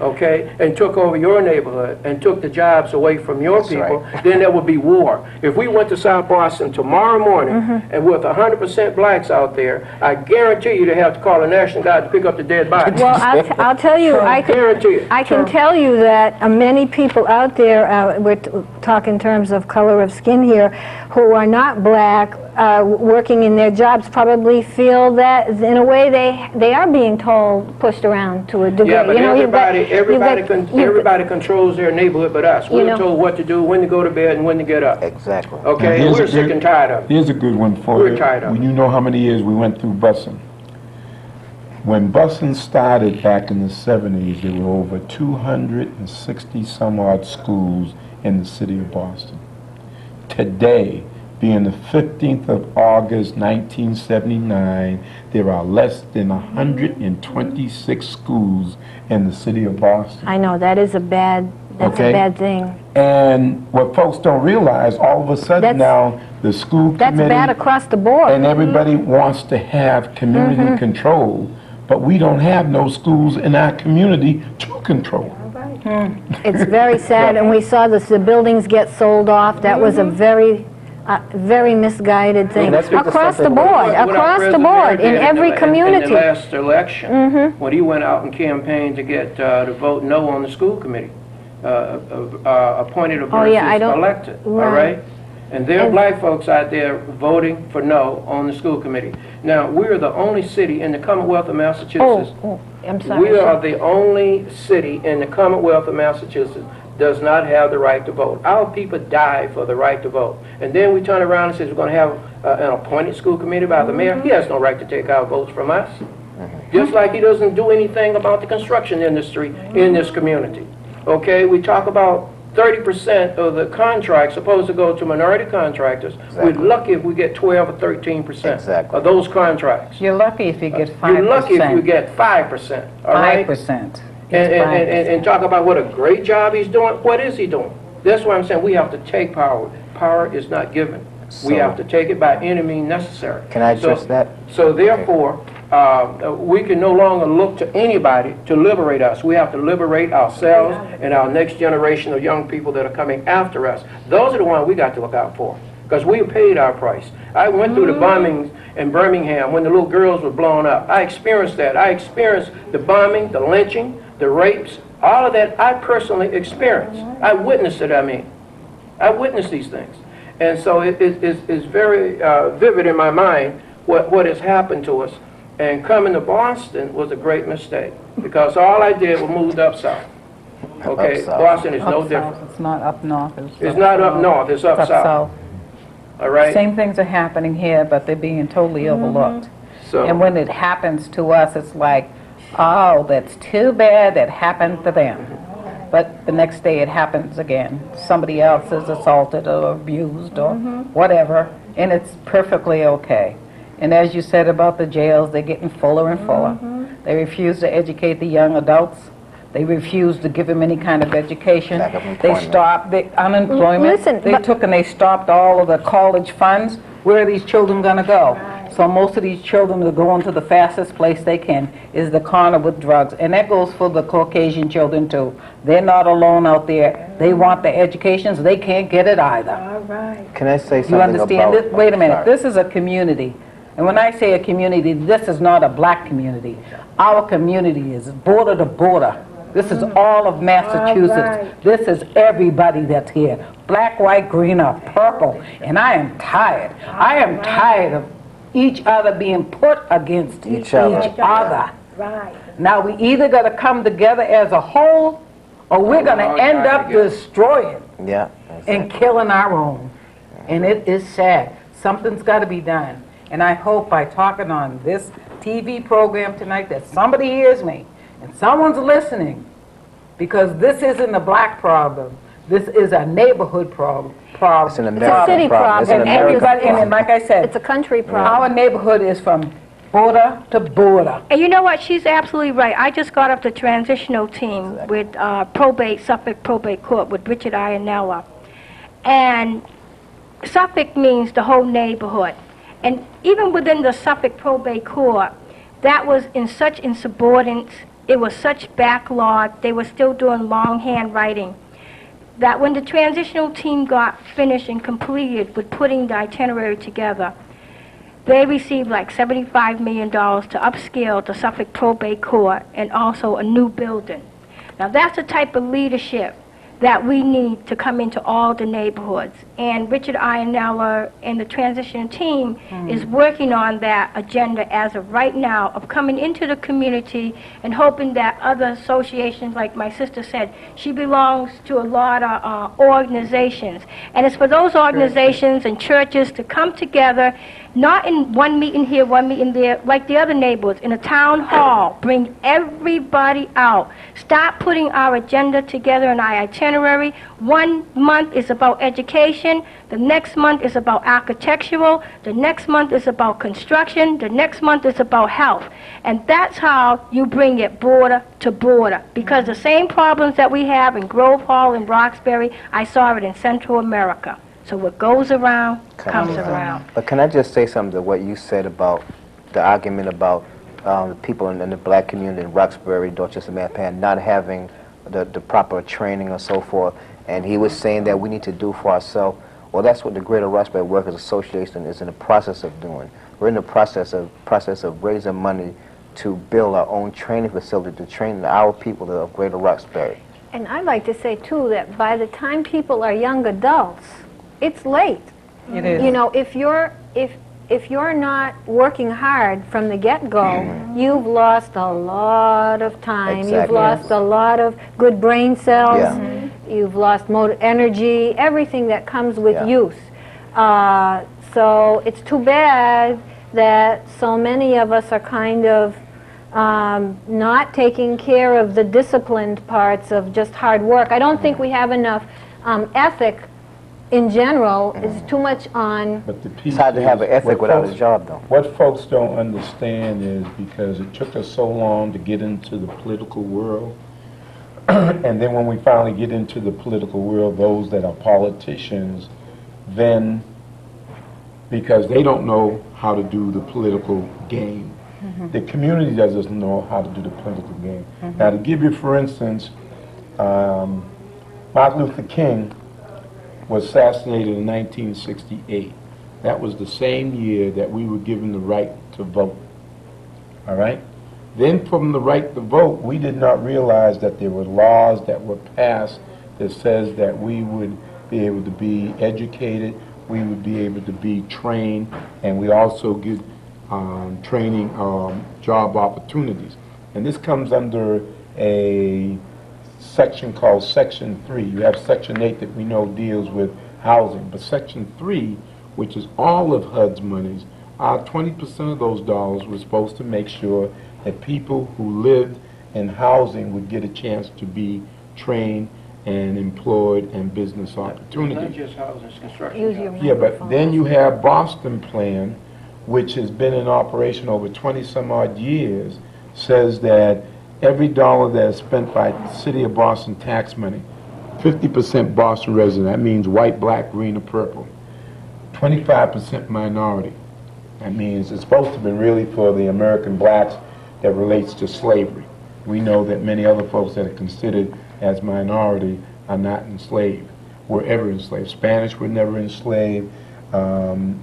Okay, and took over your neighborhood and took the jobs away from your people, then there would be war. If we went to South Boston tomorrow morning and with 100% blacks out there, I guarantee you they have to call the National Guard to pick up the dead bodies. Well, I'll tell you, I can tell you that many people out there, we're talking in terms of color of skin here, who are not black, working in their jobs probably feel that in a way they are being told, pushed around to a degree. Yeah, but everybody controls their neighborhood but us. We're told what to do, when to go to bed, and when to get up. Exactly. Okay, and we're sick and tired of it. Here's a good one for you. We're tired of it. You know how many years we went through busing? When busing started back in the 70s, there were over 260 some odd schools in the city of Boston. Today, being the 15th of August, 1979, there are less than 126 schools in the city of Boston. I know, that is a bad, that's a bad thing. And what folks don't realize, all of a sudden now, the school committee... That's bad across the board. And everybody wants to have community control, but we don't have no schools in our community to control. It's very sad, and we saw the buildings get sold off. That was a very misguided thing. Across the board, in every community. In the last election, when he went out and campaigned to get to vote no on the school committee, appointed versus elected, all right? And there are black folks out there voting for no on the school committee. Now, we're the only city in the Commonwealth of Massachusetts. I'm sorry. We are the only city in the Commonwealth of Massachusetts does not have the right to vote. Our people die for the right to vote. And then we turn around and say we're going to have an appointed school committee by the mayor. He has no right to take our votes from us. Just like he doesn't do anything about the construction industry in this community. Okay, we talk about 30% of the contracts supposed to go to minority contractors. We're lucky if we get 12 or 13% of those contracts. You're lucky if you get 5%. You're lucky if you get 5%. All right? 5%. And talk about what a great job he's doing. What is he doing? That's why I'm saying we have to take power. Power is not given. We have to take it by any means necessary. Can I address that? So therefore, we can no longer look to anybody to liberate us. We have to liberate ourselves and our next generation of young people that are coming after us. Those are the ones we got to look out for, because we paid our price. I went through the bombings in Birmingham when the little girls were blown up. I experienced that. I experienced the bombing, the lynching, the rapes, all of that I personally experienced. I witnessed it, I witnessed these things. And so it's very vivid in my mind what has happened to us. And coming to Boston was a great mistake, because all I did was moved up south. Okay, Boston is no different. It's not up north. It's not up north, it's up south. All right? Same things are happening here, but they're being totally overlooked. So, and when it happens to us, it's like, oh, that's too bad that happened to them. But the next day it happens again. Somebody else is assaulted or abused or whatever, and it's perfectly okay. And as you said about the jails, they're getting fuller and fuller. They refuse to educate the young adults. They refuse to give them any kind of education. They stopped the unemployment. They took and they stopped all of the college funds. Where are these children going to go? So most of these children are going to the fastest place they can, is the corner with drugs. And that goes for the Caucasian children too. They're not alone out there. They want the education, so they can't get it either. All right. Can I say something You understand about... this? Wait a minute. This is a community And when I say a community, this is not a black community. Our community is border to border. This is all of Massachusetts. Right. This is everybody that's here. Black, white, green, or purple. And I am tired. I am tired of each other being put against each other. Right. Now we either got to come together as a whole, or we're going to end up destroying and killing our own. And it is sad. Something's got to be done. And I hope by talking on this TV program tonight that somebody hears me and someone's listening, because this isn't a black problem. This is a neighborhood problem. It's an American It's a city problem. It's an American And like I said, It's a country problem. our neighborhood is from border to border. And you know what? She's absolutely right. I just got off the transitional team with Suffolk Probate Court with Richard Iannella. And Suffolk means the whole neighborhood. And even within the Suffolk Probate Court, that was in such insubordinance, it was such backlog, they were still doing longhand writing, that when the transitional team got finished and completed with putting the itinerary together, they received like $75 million to upscale the Suffolk Probate Court and also a new building. Now that's the type of leadership that we need to come into all the neighborhoods. And Richard Iannella and the transition team is working on that agenda as of right now, of coming into the community and hoping that other associations, like my sister said, she belongs to a lot of organizations. And it's for those organizations and churches to come together, not in one meeting here, one meeting there, like the other neighborhoods, in a town hall, bring everybody out. Stop putting our agenda together in our itinerary. 1 month is about education, the next month is about architectural, the next month is about construction, the next month is about health. And that's how you bring it border to border. Because the same problems that we have in Grove Hall and Roxbury, I saw it in Central America. So what goes around comes around. But can I just say something to what you said about the argument about the people in the black community in Roxbury, Dorchester, Mattapan, not having the proper training or so forth, and he was saying that we need to do for ourselves. Well, that's what the Greater Roxbury Workers Association is in the process of doing. We're in the process of raising money to build our own training facility to train our people of Greater Roxbury. And I'd like to say, too, that by the time people are young adults, it's late. It is. You know, if you're not working hard from the get-go, you've lost a lot of time. Exactly. You've lost a lot of good brain cells. Yeah. You've lost motor energy, everything that comes with use. So it's too bad that so many of us are kind of not taking care of the disciplined parts of just hard work. I don't think we have enough ethic in general. It's too much on... But the It's hard to have an ethic without a job, though. What folks don't understand is because it took us so long to get into the political world, and then when we finally get into the political world, those that are politicians, then, because they don't know how to do the political game, the community doesn't know how to do the political game. Now, to give you, for instance, Martin Luther King was assassinated in 1968. That was the same year that we were given the right to vote. All right? Then from the right to vote, we did not realize that there were laws that were passed that says that we would be able to be educated, we would be able to be trained, and we also get training job opportunities. And this comes under a section called Section 3. You have Section 8 that we know deals with housing, but Section 3, which is all of HUD's monies, 20% of those dollars were supposed to make sure that people who lived in housing would get a chance to be trained and employed and business opportunities. Not just housing, it's construction. Use your Yeah, but then you have Boston Plan, which has been in operation over 20 some odd years, says that every dollar that is spent by the City of Boston tax money, 50% Boston resident, that means white, black, green, or purple. 25% minority. That means it's supposed to be really for the American blacks that relates to slavery. We know that many other folks that are considered as minority are not enslaved, were ever enslaved. Spanish were never enslaved.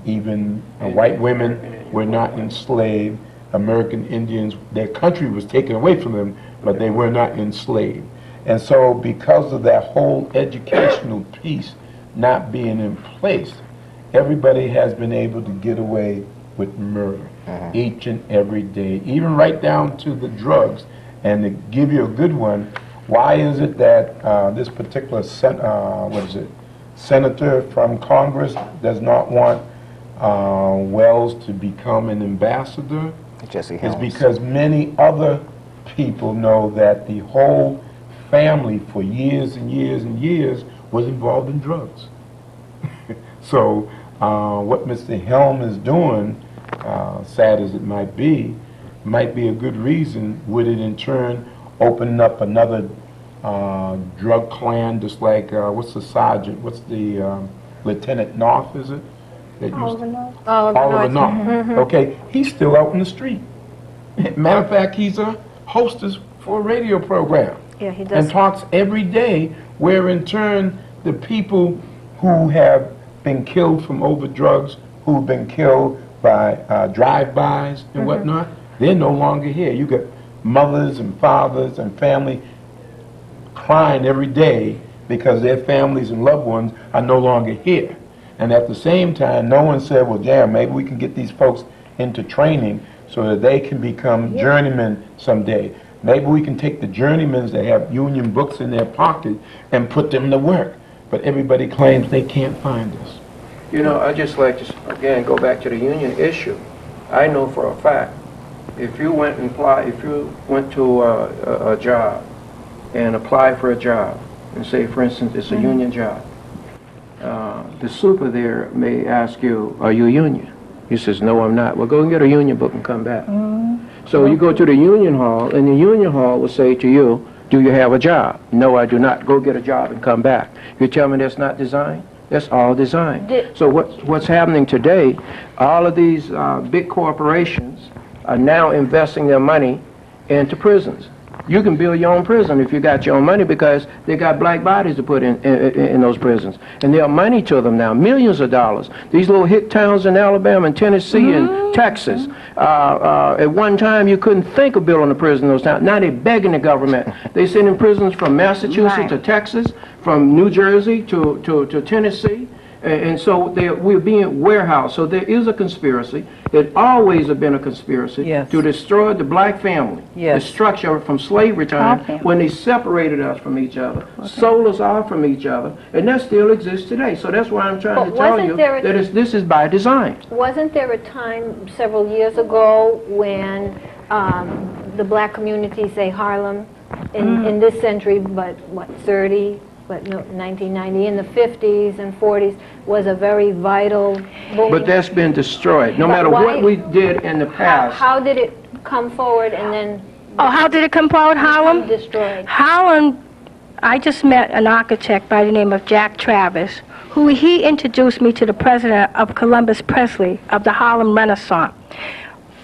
Even white women were not enslaved. American Indians, their country was taken away from them, but they were not enslaved. And so because of that whole educational piece not being in place, everybody has been able to get away with murder each and every day, even right down to the drugs. And to give you a good one, why is it that this particular senator from Congress does not want Wells to become an ambassador? Jesse It's Helms. because many other people know that the whole family for years and years and years was involved in drugs. So what Mr. Helm is doing, sad as it might be a good reason. Would it in turn open up another drug clan, just like, what's the sergeant, what's the Lieutenant North, is it? That Oliver North. Oliver North. Okay, he's still out in the street. Matter of fact, he's a hostess for a radio program. Yeah, he does. And talks every day, where in turn the people who have been killed from over drugs, who've been killed by drive-bys and whatnot, they're no longer here. You got mothers and fathers and family crying every day because their families and loved ones are no longer here. And at the same time, no one said, well, damn, maybe we can get these folks into training so that they can become journeymen someday. Maybe we can take the journeymans that have union books in their pocket and put them to work. But everybody claims they can't find us. You know, I just like to, again, go back to the union issue. I know for a fact, if you went to a job and apply for a job, and say, for instance, it's a union job, the super there may ask you, are you union? He says, no, I'm not. Well, go and get a union book and come back. So you go to the union hall, and the union hall will say to you, do you have a job? No, I do not. Go get a job and come back. You tell me that's not design? That's all design. So what's happening today, all of these big corporations are now investing their money into prisons. You can build your own prison if you got your own money, because they got black bodies to put in those prisons. And there are money to them now, millions of dollars. These little hick towns in Alabama and Tennessee and Texas. At one time, you couldn't think of building a prison in those towns. Now they're begging the government. They send in prisons from Massachusetts to Texas, from New Jersey to Tennessee. And so we're being warehoused. So there is a conspiracy. It always has been a conspiracy to destroy the black family, the structure from slavery time, when they separated us from each other, sold us off from each other, and that still exists today. So that's why I'm trying to tell you that this is by design. Wasn't there a time several years ago when the black community, say Harlem, in this century, but what, 1990, in the 50s and 40s, was a very vital booming. But that's been destroyed. No matter what we did in the past. How did it come forward and then... Oh, how did it come forward, Harlem? Destroyed. Harlem, I just met an architect by the name of Jack Travis, who he introduced me to the president of Columbus Presley of the Harlem Renaissance.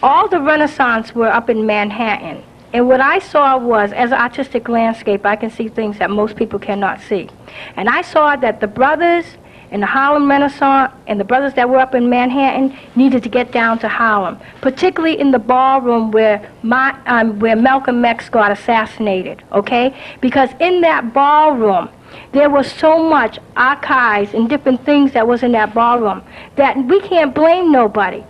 All the Renaissance were up in Manhattan. And what I saw was, as an artistic landscape, I can see things that most people cannot see. And I saw that the brothers in the Harlem Renaissance and the brothers that were up in Manhattan needed to get down to Harlem, particularly in the ballroom where Malcolm X got assassinated, okay? Because in that ballroom, there was so much archives and different things that was in that ballroom that we can't blame nobody.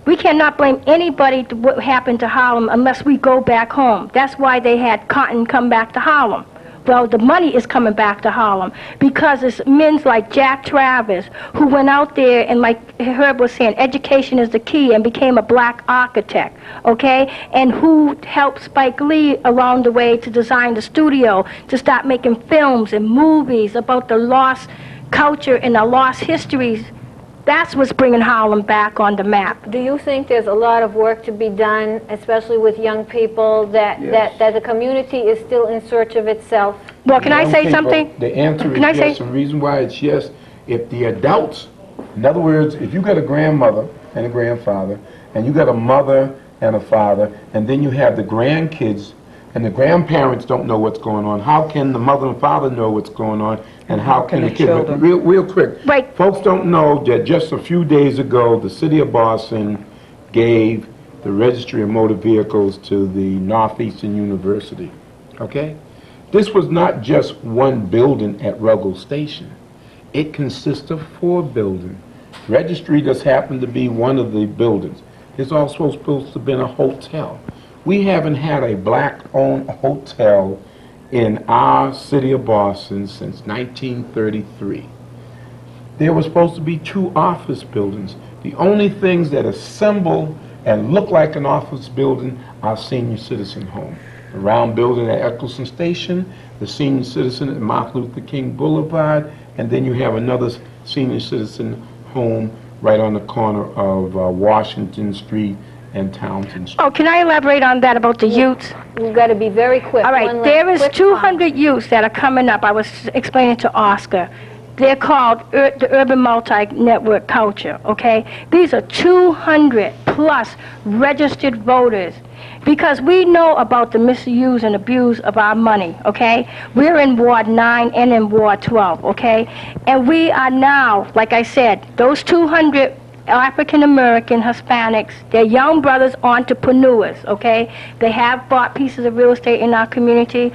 We cannot blame anybody to what happened to Harlem unless we go back home. That's why they had Cotton come back to Harlem. Well, the money is coming back to Harlem because it's men like Jack Travis who went out there and, like Herb was saying, education is the key, and became a black architect, okay? And who helped Spike Lee along the way to design the studio, to start making films and movies about the lost culture and the lost histories. That's what's bringing Harlem back on the map. Do you think there's a lot of work to be done, especially with young people, that the community is still in search of itself? Well, can I say something? The answer is yes. The reason why it's yes, if the adults, in other words, if you got a grandmother and a grandfather, and you got a mother and a father, and then you have the grandkids, and the grandparents don't know what's going on, how can the mother and father know what's going on? And how can the the kids, children- real quick, Right. folks don't know that just a few days ago, the city of Boston gave the registry of motor vehicles to the Northeastern University, okay? This was not just one building at Ruggles Station. It consists of 4 buildings. Registry just happened to be one of the buildings. It's also supposed to have been a hotel. We haven't had a black-owned hotel in our city of Boston since 1933. There were supposed to be 2 office buildings. The only things that assemble and look like an office building are senior citizen home. The round building at Eccleston Station, the senior citizen at Martin Luther King Boulevard, and then you have another senior citizen home right on the corner of Washington Street and Townsend Street. Oh, can I elaborate on that about the youth? You've got to be very quick. All right, One there is quick 200 youths that are coming up. I was explaining to Oscar. They're called the Urban Multi-Network Culture, okay? These are 200 plus registered voters because we know about the misuse and abuse of our money, okay? We're in Ward 9 and in Ward 12, okay? And we are now, like I said, those 200 African-American Hispanics, they're young brothers, entrepreneurs, okay? They have bought pieces of real estate in our community.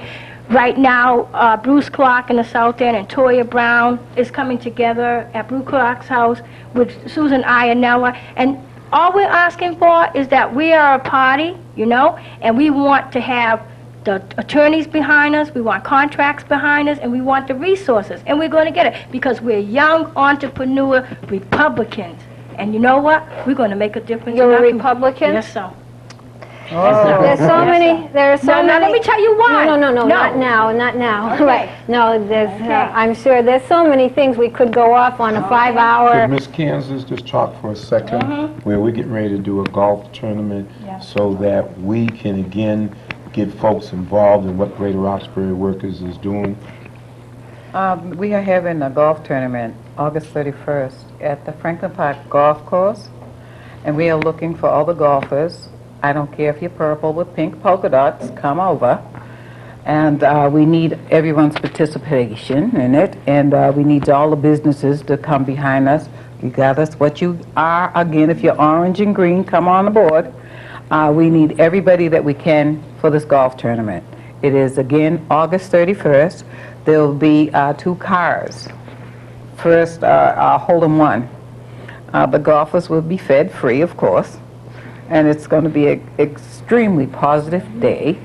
Right now, Bruce Clark in the South End and Toya Brown is coming together at Bruce Clark's house with Susan Iannella. And all we're asking for is that we are a party, you know, and we want to have the attorneys behind us, we want contracts behind us, and we want the resources. And we're going to get it because we're young entrepreneur Republicans. And you know what? We're going to make a difference. You're in a our Republican? Yes, sir. There's so many. There are so No, many. let me tell you why. No, No. not now, not now. Okay. Right. No, there's. Okay. I'm sure there's so many things we could go off on a Could 5-hour. Miss Kansas just talk for a second, where we're getting ready to do a golf tournament so that we can again get folks involved in what Greater Roxbury Workers is doing? We are having a golf tournament August 31st at the Franklin Park Golf Course, and we are looking for all the golfers. I don't care if you're purple with pink polka dots, come over. And we need everyone's participation in it, and we need all the businesses to come behind us, regardless what you are. Again, if you're orange and green, come on aboard. We need everybody that we can for this golf tournament. It is, again, August 31st. There will be 2 cars. First, hole in one. The golfers will be fed free, of course, and it's going to be an extremely positive day.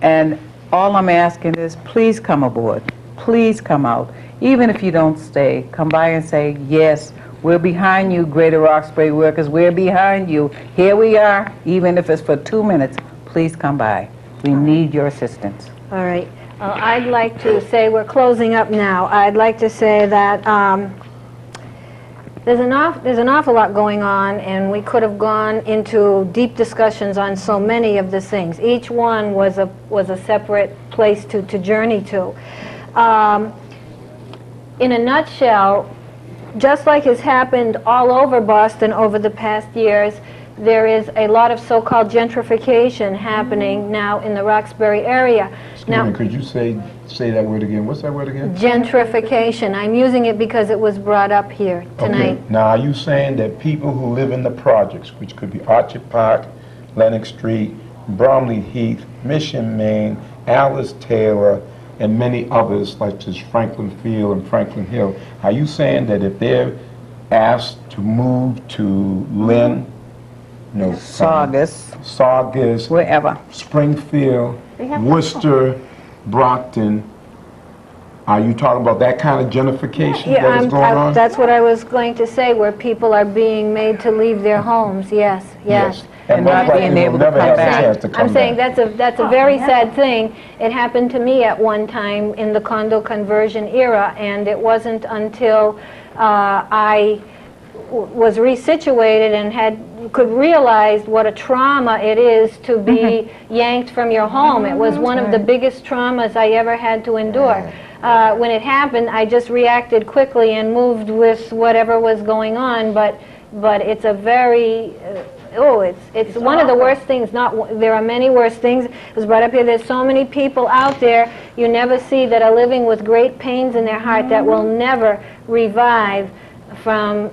And all I'm asking is, please come aboard. Please come out. Even if you don't stay, come by and say, yes, we're behind you, Greater Roxbury Workers. We're behind you. Here we are, even if it's for 2 minutes. Please come by. We need your assistance. All right. I'd like to say, we're closing up now. I'd like to say that there's an awful lot going on, and we could have gone into deep discussions on so many of the things. Each one was a separate place to journey to. In a nutshell, just like has happened all over Boston over the past years, there is a lot of so-called gentrification happening now in the Roxbury area. Excuse me, could you say that word again? What's that word again? Gentrification. I'm using it because it was brought up here tonight. Okay. Now, are you saying that people who live in the projects, which could be Orchard Park, Lenox Street, Bromley Heath, Mission, Maine, Alice Taylor, and many others, like as Franklin Field and Franklin Hill, are you saying that if they're asked to move to Lynn, Saugus, wherever, Springfield, Worcester, Brockton, are you talking about that kind of gentrification that is going on? That's what I was going to say, where people are being made to leave their homes. Yes. And not being able to never come have back. a chance to come I'm saying back. that's a very sad thing. It happened to me at one time in the condo conversion era, and it wasn't until I was resituated and could realize what a trauma it is to be yanked from your home. It was one of the biggest traumas I ever had to endure. When it happened, I just reacted quickly and moved with whatever was going on, but it's a very Oh, it's one of the worst things. There are many worse things. It was brought up here. There's so many people out there you never see that are living with great pains in their heart that will never revive from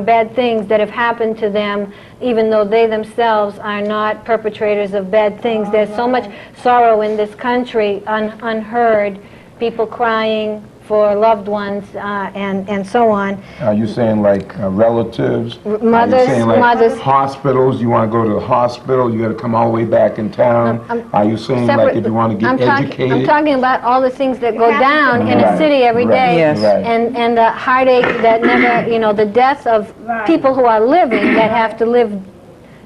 bad things that have happened to them, even though they themselves are not perpetrators of bad things. There's so much sorrow in this country, unheard, people crying for loved ones and so on. Are you saying like relatives? Mothers, Are you saying like mothers. hospitals? You want to go to the hospital? You got to come all the way back in town? Are you saying like if you want to get educated? I'm talking about all the things that go down in a Right, city every day, Yes. right. and the heartache that never, you know, the death of people who are living that have to live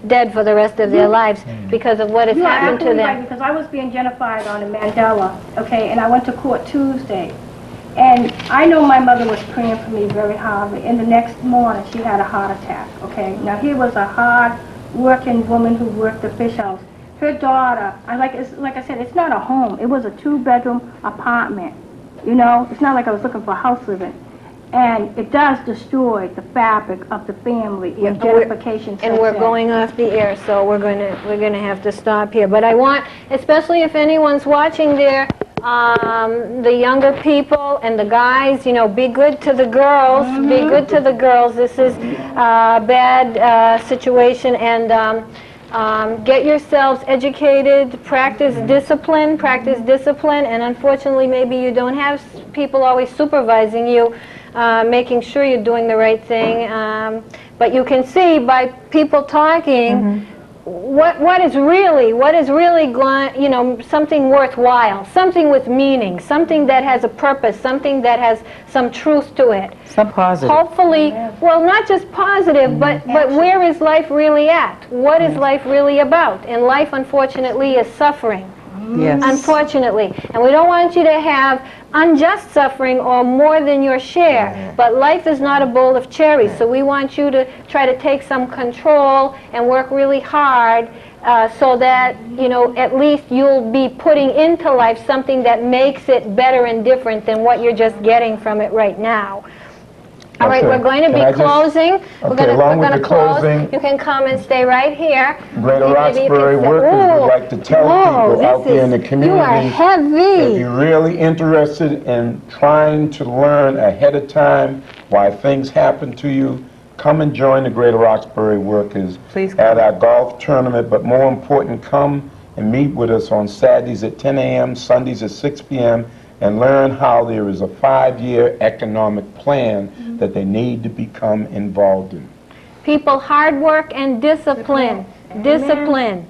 dead for the rest of their lives because of what has You are happened to absolutely them. right, because I was being identified on a Mandela, okay, and I went to court Tuesday. And I know my mother was praying for me very hard, and the next morning she had a heart attack, okay? Now here was a hard-working woman who worked the fish house. Her daughter, like I said, it's not a home. It was a 2-bedroom apartment, you know? It's not like I was looking for house living. And it does destroy the fabric of the family when gentrification sets And we're in. going off the air, so we're going to have to stop here. But I want, especially if anyone's watching there, the younger people and the guys, you know, be good to the girls. Be good to the girls. This is a bad situation, and get yourselves educated. Practice discipline. And unfortunately, maybe you don't have people always supervising you, making sure you're doing the right thing. But you can see by people talking. What is really going, you know, something worthwhile, something with meaning, something that has a purpose, something that has some truth to it. Some positive. Hopefully, well, not just positive, but where is life really at? What is life really about? And life, unfortunately, is suffering. Yes. Unfortunately. And we don't want you to have unjust suffering or more than your share. But life is not a bowl of cherries, so we want you to try to take some control and work really hard so that, you know, at least you'll be putting into life something that makes it better and different than what you're just getting from it right now. All right, we're going to be closing. We're going to close. You can come and stay right here. Greater Roxbury Workers would like to tell people out there in the community, you are heavy. if you're really interested in trying to learn ahead of time why things happen to you, come and join the Greater Roxbury Workers Please at our golf tournament. But more important, come and meet with us on Saturdays at 10 a.m., Sundays at 6 p.m., and learn how there is a 5-year economic plan that they need to become involved in. People, hard work and discipline. Discipline.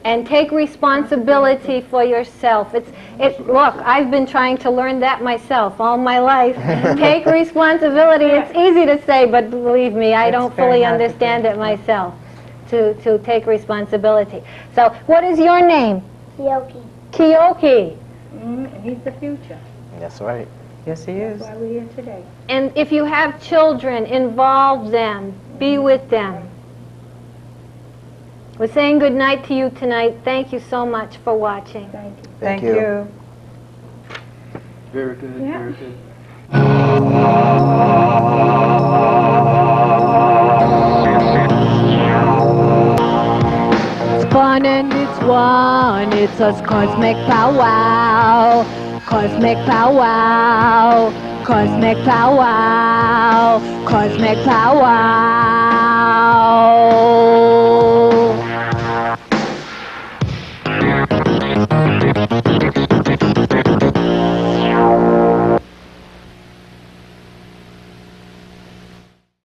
And take responsibility for yourself. Look, I've been trying to learn that myself all my life. Take responsibility. It's easy to say, but believe me, I don't fully understand it myself, to take responsibility. So, what is your name? Yoki. Kiyoki. And he's the future. That's right. Yes, he is. That's why we're here today. And if you have children, involve them. Be with them. We're saying good night to you tonight. Thank you so much for watching. Thank you. Thank you. Very good, very good. It's fun and it's one. It's us cosmic powwow. Cosmic powwow. Cosmic powwow. Cosmic powwow.